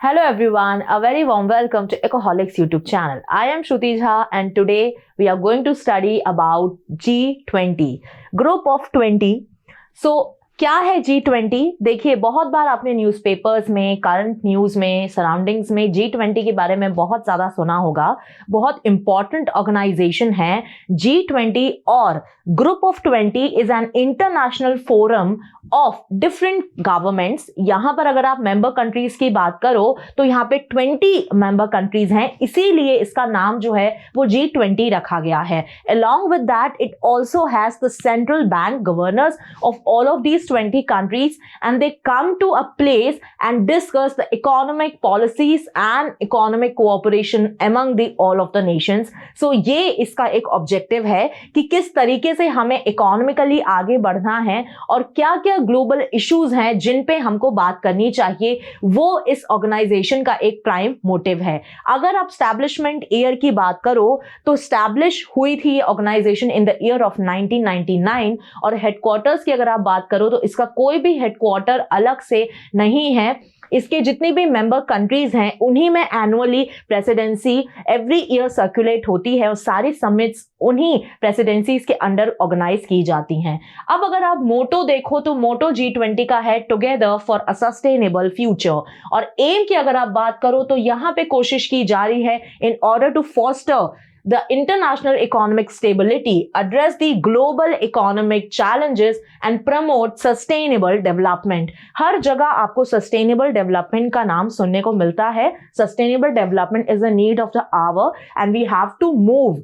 Hello everyone, a very warm welcome to Ecoholics YouTube channel. I am Shruti Jha and today we are going to study about G20, Group of 20. So क्या है G20? देखिए, बहुत बार आपने newspapers में, current news में, surroundings में G20 के बारे में बहुत ज़्यादा सुना होगा। बहुत इंपॉर्टेंट ऑर्गेनाइजेशन है G20 और group of 20 is an international forum of different governments. यहां पर अगर आप मेंबर कंट्रीज की बात करो तो यहां पे 20 मेंबर कंट्रीज हैं, इसीलिए इसका नाम जो है वो G20 रखा गया है। Along with that, it also has the central bank governors of all of these 20 countries and they come to a place and discuss the economic policies and economic cooperation among the all of the nations. So ये इसका एक objective है कि किस तरीके से हमें economically आगे बढ़ना है और क्या क्या ग्लोबल इश्यूज हैं जिन पे हमको बात करनी चाहिए, वो इस ऑर्गेनाइजेशन का एक प्राइम मोटिव है। अगर आप स्टैब्लिशमेंट ईयर की बात करो तो स्टैब्लिश हुई थी ये organization in the year of 1999 और हेडक्वार्टर्स की अगर आप बात करो तो इसका कोई भी हेडक्वार्टर अलग से नहीं है। इसके जितनी भी मेंबर कंट्रीज हैं उन्हीं में annually presidency every year circulate होती है और सारी समिट्स उन्हीं प्रेसिडेंसीज के अंडर ऑर्गेनाइज की जाती हैं। अब अगर आप मोटो देखो तो मोटो G20 का है together for a sustainable future और एम की अगर आप बात करो तो यहां पे कोशिश की जा रही है in order to foster the international economic stability, address the global economic challenges and promote sustainable development. हर जगह आपको sustainable development का नाम सुनने को मिलता है। Sustainable development is a need of the hour and we have to move.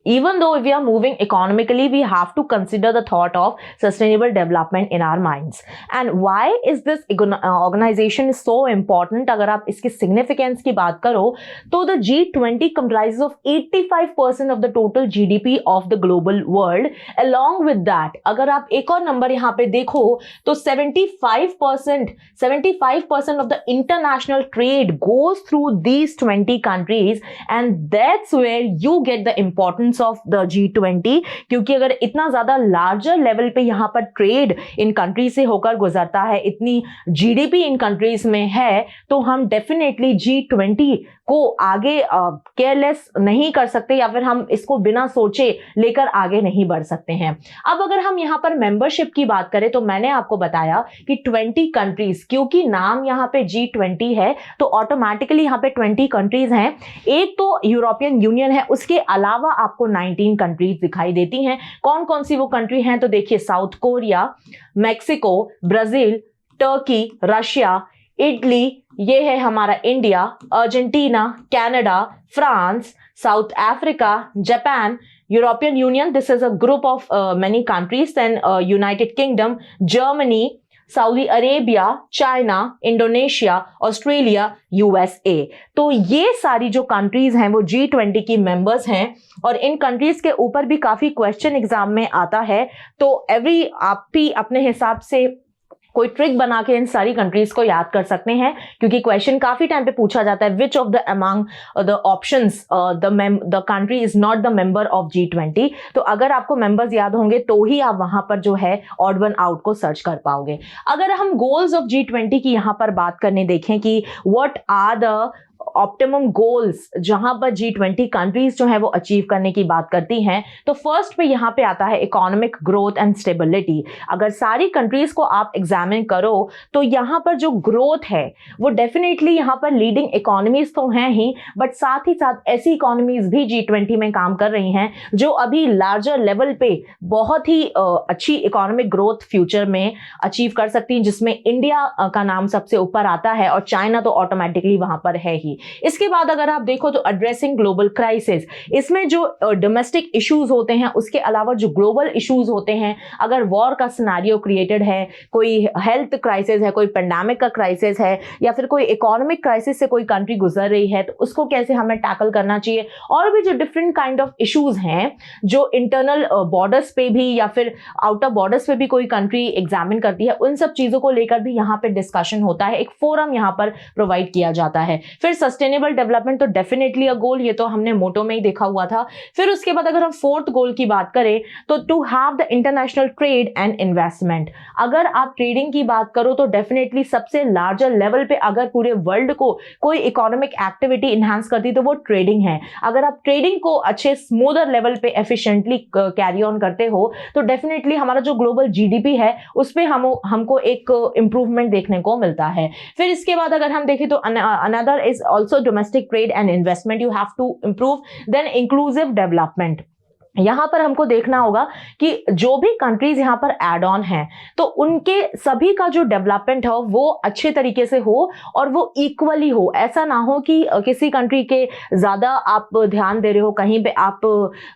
Even though we are moving economically, we have to consider the thought of sustainable development in our minds. And why is this organization so important? अगर आप इसकी significance की बात करो तो the G20 comprises of 85% of the total GDP of the global world. Along with that, अगर आप एक और नंबर यहाँ पे देखो तो 75% of the international trade goes through these 20 countries and that's where you get the importance of the G20, क्योंकि अगर इतना ज्यादा लार्जर लेवल पे यहां पर ट्रेड इन कंट्रीज से होकर गुजरता है, इतनी जीडीपी इन कंट्रीज में है, तो हम डेफिनेटली G20 को आगे केयरलेस नहीं कर सकते या फिर हम इसको बिना सोचे लेकर आगे नहीं बढ़ सकते हैं। अब अगर हम यहां पर मेंबरशिप की बात करें तो मैंने आपको बताया कि 20 कंट्रीज, क्योंकि नाम यहां पे G20 है तो ऑटोमेटिकली यहां पे 20 कंट्रीज हैं। एक तो यूरोपियन यूनियन है, उसके अलावा आपको 19 कंट्रीज दिखाई देती हैं। कौन कौन सी वो कंट्री हैं तो देखिए, South Korea, Mexico, Brazil, Turkey, Russia, Italy, ये है हमारा India, Argentina, Canada, France, South Africa, Japan, European Union, this is a group of many countries, then United Kingdom, Germany, Saudi Arabia, China, Indonesia, Australia, USA. तो ये सारी जो countries हैं वो G20 की मेंबर्स हैं और इन कंट्रीज के ऊपर भी काफी क्वेश्चन एग्जाम में आता है। तो आप भी अपने हिसाब से कोई ट्रिक बना के इन सारी कंट्रीज को याद कर सकते हैं, क्योंकि क्वेश्चन काफी टाइम पे पूछा जाता है which of the among the options the country is not the member of G20। तो अगर आपको मेंबर्स याद होंगे तो ही आप वहां पर जो है ऑड वन आउट को सर्च कर पाओगे। अगर हम गोल्स ऑफ G20 की यहां पर बात करने देखें कि what are the optimum goals जहां पर G20 कंट्रीज जो है वो अचीव करने की बात करती हैं, तो फर्स्ट पे यहां पे आता है इकोनॉमिक ग्रोथ एंड स्टेबिलिटी। अगर सारी कंट्रीज को आप एग्जामिन करो तो यहां पर जो ग्रोथ है वो डेफिनेटली यहां पर लीडिंग इकोनॉमीज तो हैं ही, बट साथ ही साथ ऐसी इकोनॉमीज भी G20 में काम कर रही हैं जो अभी लार्जर लेवल पे बहुत ही अच्छी इकोनॉमिक ग्रोथ फ्यूचर में अचीव कर सकती हैं, जिसमें इंडिया का नाम सबसे ऊपर आता है और चाइना तो ऑटोमेटिकली वहां पर है ही। इसके बाद अगर आप देखो तो एड्रेसिंग ग्लोबल क्राइसिस, इसमें जो डोमेस्टिक इश्यूज होते हैं उसके अलावा जो ग्लोबल इश्यूज होते हैं, अगर वॉर का सिनेरियो क्रिएटेड है, कोई हेल्थ क्राइसिस है, कोई पेंडेमिक का क्राइसिस है या फिर कोई इकोनॉमिक क्राइसिस से कोई कंट्री गुजर रही है, तो उसको कैसे हमें टैकल करना चाहिए। और भी जो डिफरेंट काइंड ऑफ इश्यूज हैं जो इंटरनल बॉर्डर्स पे भी या फिर आउटर बॉर्डर्स पे भी कोई कंट्री एग्जामिन करती है, उन सब चीजों को लेकर भी यहाँ पे डिस्कशन होता है, एक फोरम यहाँ पर प्रोवाइड किया जाता है। फिर सस्टेनेबल डेवलपमेंट तो डेफिनेटली अ गोल, ये तो हमने मोटो में ही देखा हुआ था। फिर उसके बाद अगर हम फोर्थ गोल की बात करें तो to have the international trade and investment. अगर आप ट्रेडिंग की बात करो तो डेफिनेटली सबसे लार्जर लेवल पे अगर पूरे वर्ल्ड को कोई इकोनॉमिक एक्टिविटी इनहांस करती तो वो ट्रेडिंग है। अगर आप ट्रेडिंग को अच्छे स्मूदर लेवल पे एफिशिएंटली कैरी ऑन करते हो तो डेफिनेटली हमारा जो ग्लोबल जीडीपी है उस पे हमको एक इंप्रूवमेंट देखने को मिलता है। फिर इसके बाद अगर हम देखें तो another is also domestic trade and investment you have to improve, then inclusive development. यहां पर हमको देखना होगा कि जो भी कंट्रीज यहां पर एड ऑन हैं तो उनके सभी का जो डेवलपमेंट हो वो अच्छे तरीके से हो और वो इक्वली हो। ऐसा ना हो कि किसी कंट्री के ज्यादा आप ध्यान दे रहे हो, कहीं पे आप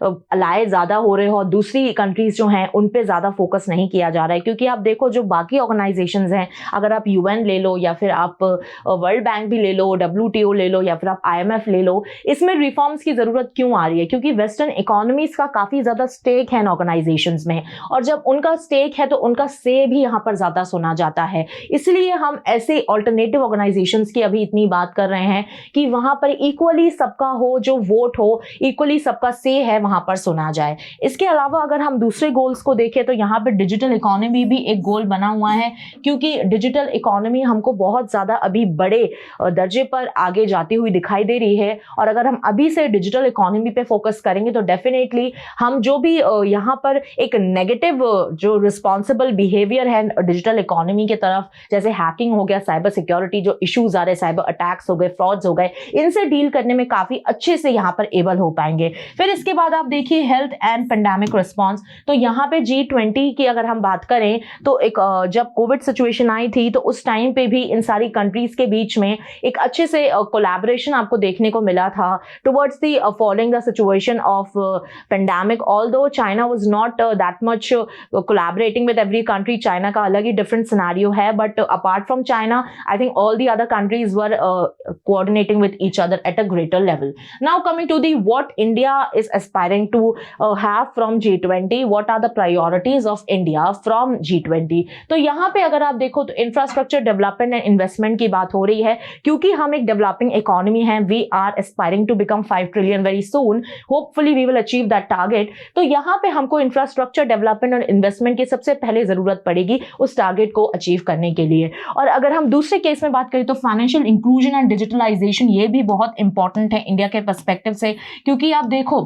अलाय ज्यादा हो रहे हो, दूसरी कंट्रीज जो हैं उन पे ज्यादा फोकस नहीं किया जा रहा है। क्योंकि आप देखो जो बाकी ऑर्गेनाइजेशंस हैं, अगर आप यूएन ले लो या फिर आप वर्ल्ड बैंक भी ले लो, WTO ले लो या फिर आप IMF ले लो, इसमें रिफॉर्म्स की जरूरत क्यों आ रही है? क्योंकि वेस्टर्न इकोनॉमीज का काफी ज्यादा स्टेक है इन ऑर्गेनाइजेशंस में, और जब उनका स्टेक है तो उनका से भी यहां पर ज्यादा सुना जाता है। इसलिए हम ऐसे ऑल्टरनेटिव ऑर्गेनाइजेशंस की अभी इतनी बात कर रहे हैं कि वहां पर इक्वली सबका हो, जो वोट हो, इक्वली सबका से है वहां पर सुना जाए। इसके अलावा अगर हम दूसरे गोल्स को देखें तो यहाँ पे डिजिटल इकोनॉमी भी एक गोल बना हुआ है, क्योंकि डिजिटल इकोनॉमी हमको बहुत ज्यादा अभी बड़े दर्जे पर आगे जाती हुई दिखाई दे रही है। और अगर हम अभी से डिजिटल इकोनॉमी पे फोकस करेंगे तो डेफिनेटली हम जो भी यहाँ पर एक नेगेटिव जो रिस्पॉन्सिबल बिहेवियर है डिजिटल इकोनॉमी की तरफ, जैसे हैकिंग हो गया, साइबर सिक्योरिटी जो इश्यूज आ रहे, साइबर अटैक्स हो गए, फ्रॉड्स हो गए, इनसे डील करने में काफी अच्छे से यहाँ पर एबल हो पाएंगे। फिर इसके बाद आप देखिए हेल्थ एंड पेंडेमिक रिस्पॉन्स। तो यहाँ पे G20 की अगर हम बात करें तो एक जब कोविड सिचुएशन आई थी तो उस टाइम पे भी इन सारी कंट्रीज के बीच में एक अच्छे से कोलैबोरेशन आपको देखने को मिला था towards the following the situation of pandemic. Although China was not that much collaborating with every country, China का अलग ही डिफरेंट सिनेरियो है, but apart from China I think all the other countries were coordinating with each other at a greater level. Now coming to the what India is aspiring to have from G20, what are the priorities of India from G20? तो यहाँ पे अगर आप देखो तो infrastructure development and investment की बात हो रही है, क्योंकि हम एक डेवलपिंग इकोनॉमी है, we are aspiring to become 5 trillion very soon, hopefully we will achieve that target. तो यहाँ पे हमको इंफ्रास्ट्रक्चर डेवलपमेंट और इन्वेस्टमेंट की सबसे पहले जरूरत पड़ेगी उस टारगेट को अचीव करने के लिए। और अगर हम दूसरे केस में बात करें तो फाइनेंशियल इंक्लूजन एंड डिजिटलाइजेशन, ये भी बहुत इंपॉर्टेंट है इंडिया के पर्सपेक्टिव से, क्योंकि आप देखो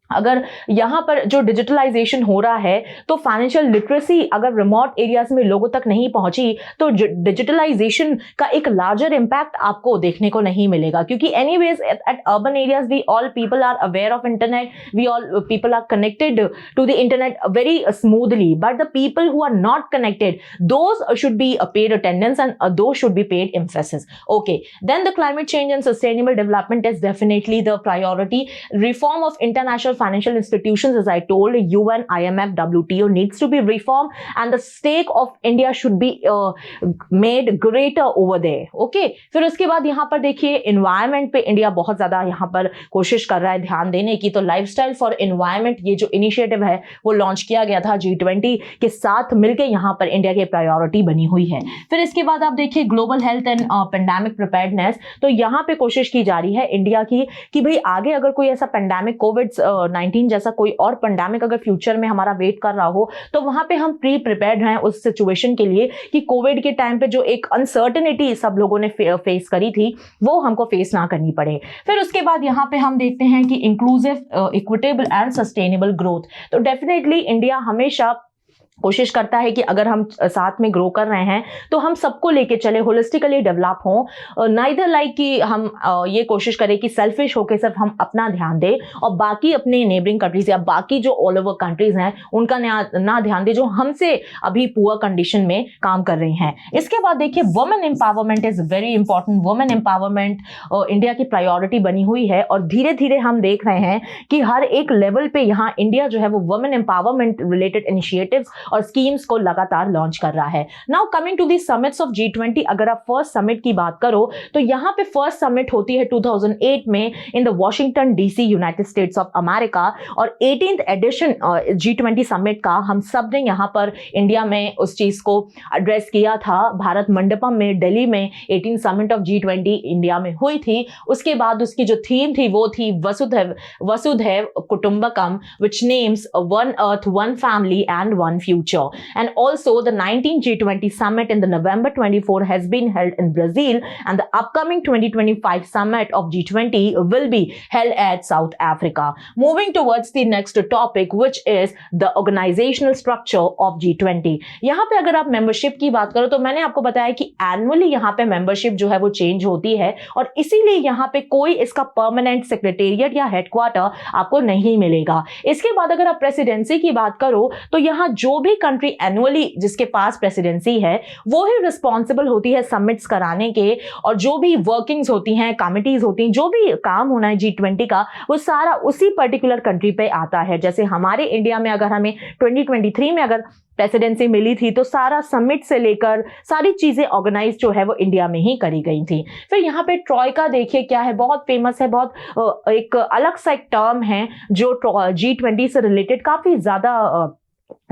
अगर यहाँ पर जो डिजिटलाइजेशन हो रहा है तो फाइनेंशियल लिटरेसी अगर रिमोट एरियाज में लोगों तक नहीं पहुंची तो डिजिटलाइजेशन का एक लार्जर इंपैक्ट आपको देखने को नहीं मिलेगा। क्योंकि anyways at urban areas we all people are aware of internet, we all people are connected to the internet very smoothly, but the people who are not connected those should be paid attendance and those should be paid emphasis. Okay, then the climate change and sustainable development is definitely the priority. Reform of international financial institutions, as I told, UN, IMF, WTO needs to be reformed and the stake of India should be made greater over there. Okay, फिर उसके बाद यहाँ पर देखिए environment पे India बहुत ज्यादा यहाँ पर कोशिश कर रहा है ध्यान देने की। तो लाइफस्टाइल फॉर एनवायरमेंट ये जो इनिशिएटिव है वो लॉन्च किया गया था G20 के साथ मिलकर, यहाँ पर इंडिया की प्रायोरिटी बनी हुई है। फिर इसके बाद आप देखिए global health and pandemic preparedness. तो यहाँ पे कोशिश की जा रही है इंडिया की कि भाई आगे अगर कोई ऐसा पेंडेमिक कोविड-19 जैसा कोई और पेंडेमिक अगर फ्यूचर में हमारा वेट कर रहा हो तो वहां पे हम प्रिपेयर्ड हैं उस सिचुएशन के लिए कि कोविड के टाइम पे जो एक अनसर्टेनिटी सब लोगों ने फेस करी थी वो हमको फेस ना करनी पड़े। फिर उसके बाद यहाँ पे हम देखते हैं कि inclusive, equitable and sustainable growth. तो डेफिनेटली इंडिया हमेशा कोशिश करता है कि अगर हम साथ में ग्रो कर रहे हैं तो हम सबको लेके चले, होलिस्टिकली डेवलप हों, नाइदर लाइक कि हम ये कोशिश करें कि सेल्फिश होकर सिर्फ हम अपना ध्यान दें और बाकी अपने नेबरिंग कंट्रीज या बाकी जो ऑल ओवर कंट्रीज हैं उनका ना ध्यान दें जो हमसे अभी पुअर कंडीशन में काम कर रही हैं। इसके बाद देखिए women empowerment is very important. Women empowerment India की प्रायोरिटी बनी हुई है और धीरे धीरे हम देख रहे हैं कि हर एक लेवल पे यहाँ इंडिया जो है वो वुमेन एम्पावरमेंट रिलेटेड इनिशिएटिव्स और स्कीम्स को लगातार लॉन्च कर रहा है। Now coming to the summits of G20, अगर आप फर्स्ट समिट की बात करो तो यहाँ पे फर्स्ट समिट होती है 2008 में in the Washington DC, United states of America, और 18th एडिशन G20 समिट का हम सब ने यहाँ पर इंडिया में उस चीज को एड्रेस किया था। भारत मंडपम में दिल्ली में 18 समिट ऑफ G20 इंडिया में हुई थी। उसके बाद उसकी जो थीम थी वो थी वसुधैव कुटुंबकम, which names one earth, one family and one future. And also the 19th G20 summit in the November 24 has been held in Brazil, and the upcoming 2025 summit of G20 will be held at South Africa. Moving towards the next topic, which is the organizational structure of G20. यहाँ पे अगर आप membership की बात करो तो मैंने आपको बताया कि एनुअली यहाँ पे मेंबरशिप जो है वो चेंज होती है, और इसीलिए यहाँ पे कोई इसका परमानेंट सेक्रेटेरिएट या हेडक्वार्टर आपको नहीं मिलेगा। इसके बाद अगर आप प्रेसिडेंसी की बात करो तो यहाँ जो भी कंट्री एनुअली जिसके पास प्रेसिडेंसी है वो ही रिस्पॉन्सिबल होती है सबमिट्स कराने के, और जो भी वर्किंग्स होती हैं, कमिटीज होती हैं, जो भी काम होना है G20 का वो सारा उसी पर्टिकुलर कंट्री पे आता है। जैसे हमारे इंडिया में अगर हमें 2023 में अगर प्रेसिडेंसी मिली थी तो सारा समिट से लेकर सारी चीजें ऑर्गेनाइज जो है वो इंडिया में ही करी गई थी। फिर यहाँ पे ट्रॉयका देखिए क्या है, बहुत फेमस है, बहुत एक अलग सा एक टर्म है जो G20 से रिलेटेड काफी ज्यादा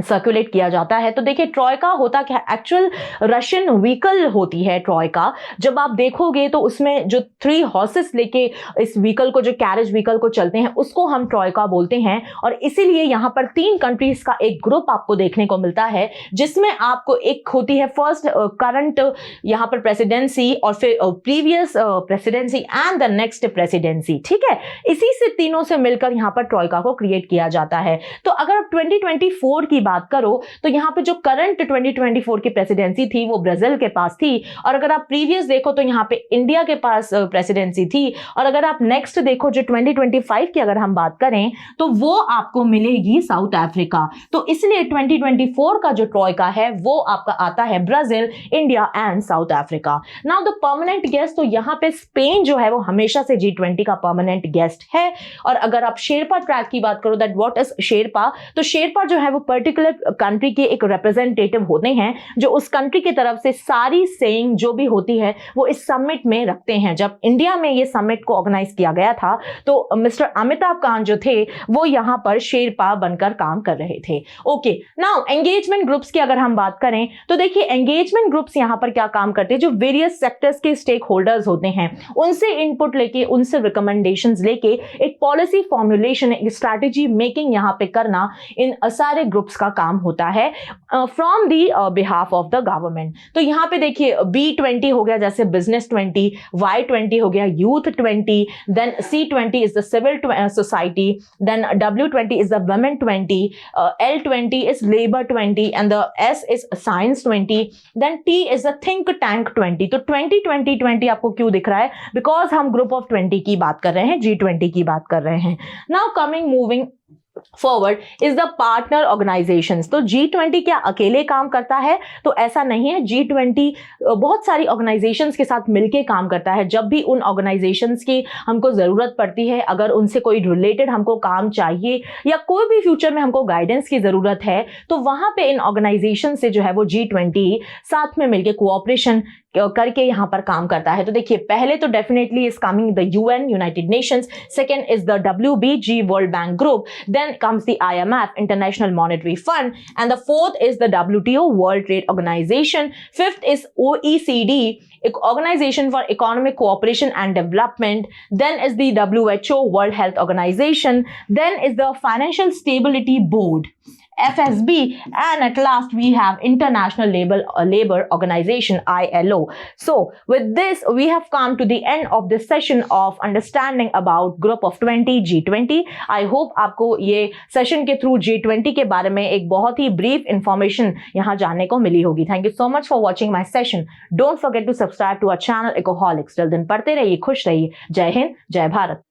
सर्कुलेट किया जाता है। तो देखिए ट्रॉयका होता क्या है, एक्चुअल रशियन व्हीकल होती है ट्रॉयका। जब आप देखोगे तो उसमें जो 3 हॉर्सेस लेके इस व्हीकल को, जो कैरेज व्हीकल को चलते हैं, उसको हम ट्रॉयका बोलते हैं। और इसीलिए यहाँ पर 3 कंट्रीज का एक ग्रुप आपको देखने को मिलता है, जिसमें आपको एक होती है फर्स्ट करंट यहाँ पर प्रेसिडेंसी, और फिर previous presidency and the next presidency. ठीक है, इसी से तीनों से मिलकर यहाँ पर ट्रॉयका को क्रिएट किया जाता है। तो अगर आप 2024 की बात करो तो यहां पे जो करंट 2024 की प्रेसिडेंसी थी वो ब्राजील के पास थी, और अगर आप प्रीवियस देखो तो यहां पे इंडिया के पास प्रेसिडेंसी थी, और अगर आप नेक्स्ट देखो जो 2025 की अगर हम बात करें तो वो आपको मिलेगी साउथ अफ्रीका। तो इसलिए 2024 का जो ट्रॉयका है वो आपका आता है Brazil, India and south Africa. Now the permanent guest, तो यहां पे स्पेन जो है वो हमेशा से G20 का परमानेंट गेस्ट है। और अगर आप शेरपा ट्रैक की बात करो, दैट व्हाट इज शेरपा, तो शेरपा जो है वो पर्टिकुलर कंट्री के एक रिप्रेजेंटेटिव होते हैं जो उस कंट्री की तरफ से सारी सेइंग जो भी होती है वो इस समिट में रखते हैं। जब इंडिया में ये समिट को ऑर्गेनाइज किया गया था तो मिस्टर अमिताभ कांत जो थे वो यहां पर शेरपा बनकर काम कर रहे थे। ओके, नाउ एंगेजमेंट ग्रुप्स की अगर हम बात करें तो देखिए एंगेजमेंट ग्रुप्स यहां पर क्या काम करते हैं, जो वेरियस सेक्टर्स के स्टेक होल्डर्स होते हैं उनसे इनपुट लेके, उनसे रिकमेंडेशंस लेके एक पॉलिसी फॉर्मुलेशन, एक स्ट्रैटेजी मेकिंग यहां पे करना इन सारे ग्रुप्स का काम होता है from the behalf of the government. तो यहाँ पे देखिए B20 हो गया जैसे बिजनेस 20, Y20 हो गया youth 20, then C20 is the civil society, then W20 is the women 20, L20 is labour 20 and the S is science 20, then T is the think tank 20। तो 20 आपको क्यों दिख रहा है, बिकॉज हम ग्रुप ऑफ 20 की बात कर रहे हैं, G20 की बात कर रहे हैं। Now coming moving forward is the partner organisations. तो G20 क्या अकेले काम करता है, तो ऐसा नहीं है। G20 बहुत सारी ऑर्गेनाइजेशंस के साथ मिलके काम करता है। जब भी उन ऑर्गेनाइजेशंस की हमको जरूरत पड़ती है, अगर उनसे कोई रिलेटेड हमको काम चाहिए या कोई भी फ्यूचर में हमको गाइडेंस की जरूरत है, तो वहां पे इन ऑर्गेनाइजेशन से जो है वो G20 साथ में मिलके कोऑपरेशन करके यहां पर काम करता है। तो देखिए पहले तो definitely is coming the UN, United Nations, second is the WBG, World Bank Group, then comes the IMF, International Monetary Fund, and the fourth is the WTO, World Trade Organization, fifth is OECD, Organization for Economic Cooperation and Development, then is the WHO, World Health Organization, then is the Financial Stability Board, FSB, and at last we have International Labor Organization, ILO. So with this we have come to the end of this session of understanding about Group of 20, G20. I hope आपको ये session के through G20 के बारे में एक बहुत ही brief information यहाँ जानने को मिली होगी। Thank you so much for watching my session. Don't forget to subscribe to our channel Ecoholics. Till then पढ़ते रहिए, खुश रहिए। जय हिंद, जय भारत।